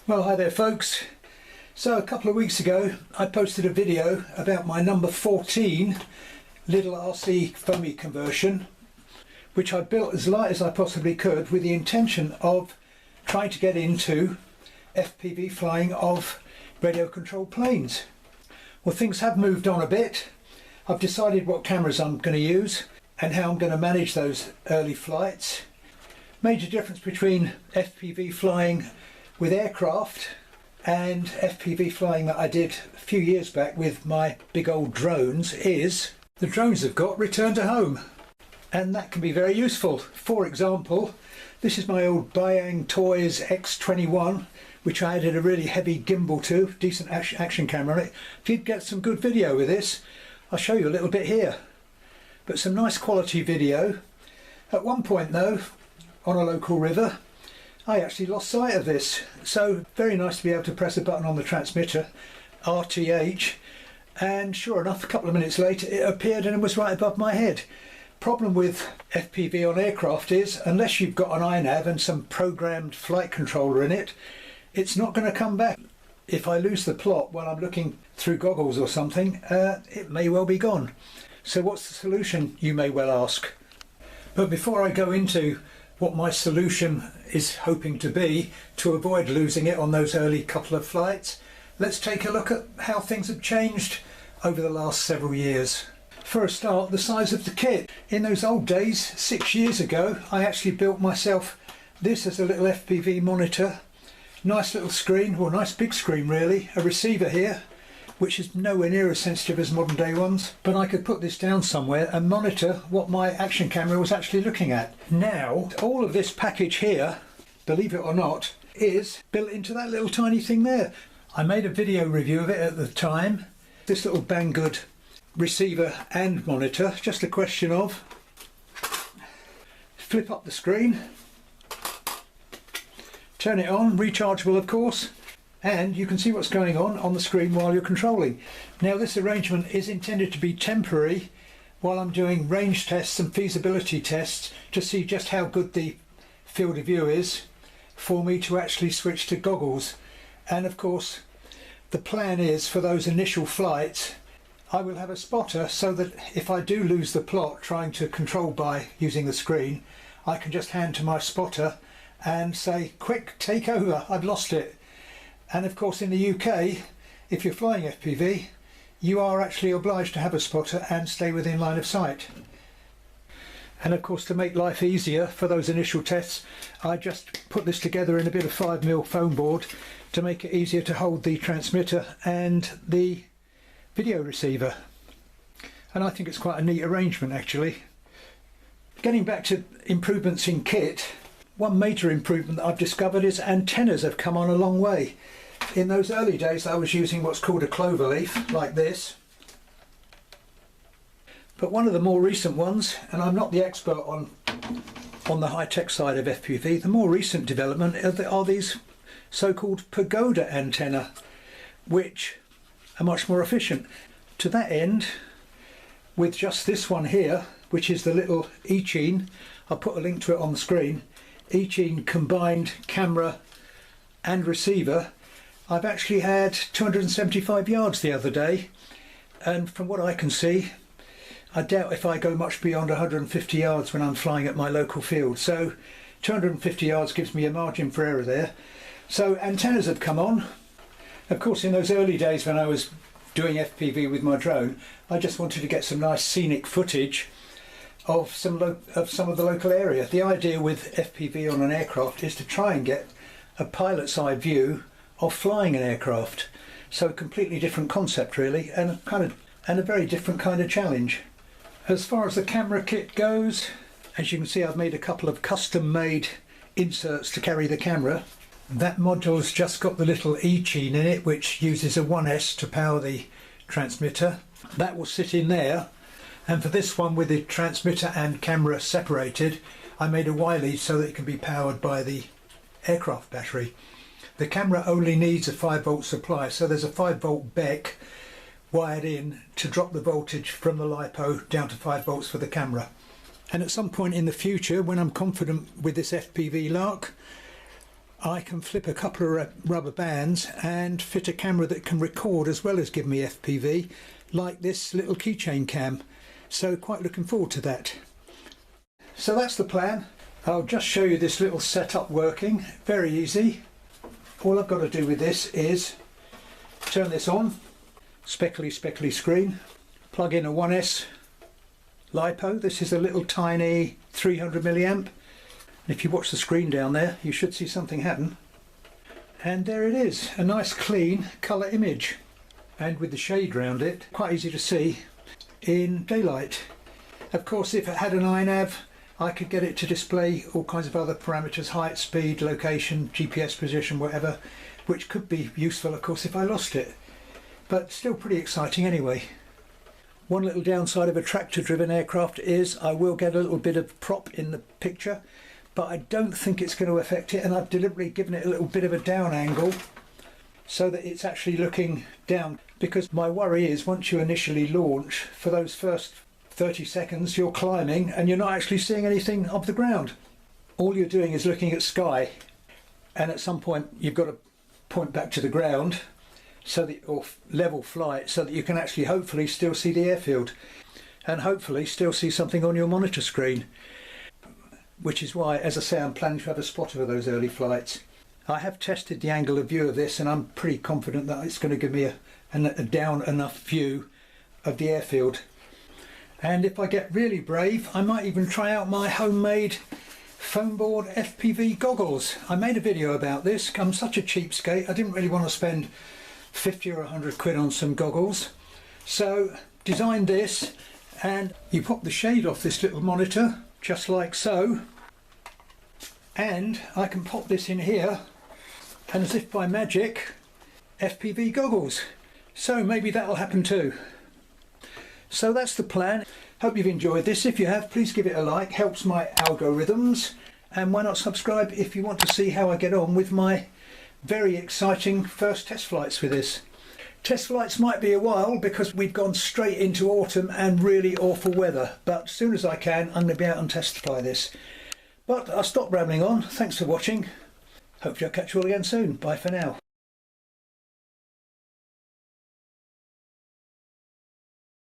Well, hi there folks. So a couple of weeks ago I posted a video about my number 14 Lidl RC foamy conversion, which I built as light as I possibly could with the intention of trying to get into FPV flying of radio controlled planes. Well, things have moved on a bit. I've decided what cameras I'm going to use and how I'm going to manage those early flights. Major difference between FPV flying with aircraft and FPV flying that I did a few years back with my big old drones is the drones have got return to home, and that can be very useful. For example, this is my old Bayang Toys X21, which I added a really heavy gimbal to, decent action camera on it. If you'd get some good video with this, I'll show you a little bit here. But some nice quality video. At one point though, on a local river, I actually lost sight of this, so very nice to be able to press a button on the transmitter, RTH, and sure enough, a couple of minutes later it appeared and it was right above my head. Problem with FPV on aircraft is, unless you've got an iNav and some programmed flight controller in it, it's not going to come back. If I lose the plot while I'm looking through goggles or something, it may well be gone. So what's the solution, you may well ask? But before I go into what my solution is hoping to be to avoid losing it on those early couple of flights, let's take a look at how things have changed over the last several years. For a start, the size of the kit. In those old days, 6 years ago, I actually built myself this as a little FPV monitor. Nice little screen, or nice big screen really, a receiver here, which is nowhere near as sensitive as modern day ones, but I could put this down somewhere and monitor what my action camera was actually looking at. Now, all of this package here, believe it or not, is built into that little tiny thing there. I made a video review of it at the time. This little Banggood receiver and monitor, just a question of flip up the screen, turn it on, rechargeable of course, and you can see what's going on the screen while you're controlling. Now this arrangement is intended to be temporary while I'm doing range tests and feasibility tests to see just how good the field of view is for me to actually switch to goggles. And of course the plan is for those initial flights I will have a spotter so that if I do lose the plot trying to control by using the screen, I can just hand to my spotter and say, quick, take over, I've lost it. And of course in the UK, if you're flying FPV, you are actually obliged to have a spotter and stay within line of sight. And of course, to make life easier for those initial tests, I just put this together in a bit of 5mm foam board to make it easier to hold the transmitter and the video receiver. And I think it's quite a neat arrangement actually. Getting back to improvements in kit, one major improvement that I've discovered is antennas have come on a long way. In those early days I was using what's called a clover leaf, like this. But one of the more recent ones, and I'm not the expert on the high-tech side of FPV, the more recent development are these so-called pagoda antenna, which are much more efficient. To that end, with just this one here, which is the little Echin, I'll put a link to it on the screen, Echin combined camera and receiver, I've actually had 275 yards the other day, and from what I can see, I doubt if I go much beyond 150 yards when I'm flying at my local field. So 250 yards gives me a margin for error there. So antennas have come on. Of course, in those early days when I was doing FPV with my drone, I just wanted to get some nice scenic footage of some of the local area. The idea with FPV on an aircraft is to try and get a pilot's eye view of flying an aircraft. So a completely different concept really, and a very different kind of challenge. As far as the camera kit goes, as you can see, I've made a couple of custom made inserts to carry the camera. That module's just got the little Echin in it, which uses a 1S to power the transmitter. That will sit in there. And for this one, with the transmitter and camera separated, I made a Y lead so that it can be powered by the aircraft battery. The camera only needs a 5-volt supply, so there's a 5-volt BEC wired in to drop the voltage from the LiPo down to 5 volts for the camera. And at some point in the future, when I'm confident with this FPV lark, I can flip a couple of rubber bands and fit a camera that can record as well as give me FPV, like this little keychain cam. So quite looking forward to that. So that's the plan. I'll just show you this little setup working. Very easy. All I've got to do with this is turn this on, speckly screen, plug in a 1S LiPo. This is a little tiny 300 milliamp. If you watch the screen down there, you should see something happen. And there it is, a nice clean colour image. And with the shade round it, quite easy to see in daylight. Of course, if it had an iNav, I could get it to display all kinds of other parameters, height, speed, location, GPS position, whatever, which could be useful, of course, if I lost it. But still pretty exciting anyway. One little downside of a tractor-driven aircraft is I will get a little bit of prop in the picture, but I don't think it's going to affect it, and I've deliberately given it a little bit of a down angle so that it's actually looking down, because my worry is once you initially launch, for those first 30 seconds you're climbing and you're not actually seeing anything of the ground. All you're doing is looking at sky, and at some point you've got to point back to the ground so that, or level flight, so that you can actually hopefully still see the airfield and hopefully still see something on your monitor screen, which is why, as I say, I'm planning to have a spotter for those early flights. I have tested the angle of view of this and I'm pretty confident that it's going to give me a down enough view of the airfield. And if I get really brave, I might even try out my homemade foam board FPV goggles. I made a video about this. I'm such a cheapskate, I didn't really want to spend 50 or 100 quid on some goggles. So designed this, and you pop the shade off this little monitor, just like so. And I can pop this in here, and as if by magic, FPV goggles. So maybe that'll happen too. So that's the plan. Hope you've enjoyed this. If you have, please give it a like, helps my algorithms. And why not subscribe if you want to see how I get on with my very exciting first test flights with this. Test flights might be a while because we've gone straight into autumn and really awful weather, but as soon as I can, I'm going to be out and test fly this. But I'll stop rambling on. Thanks for watching. Hopefully I'll catch you all again soon. Bye for now.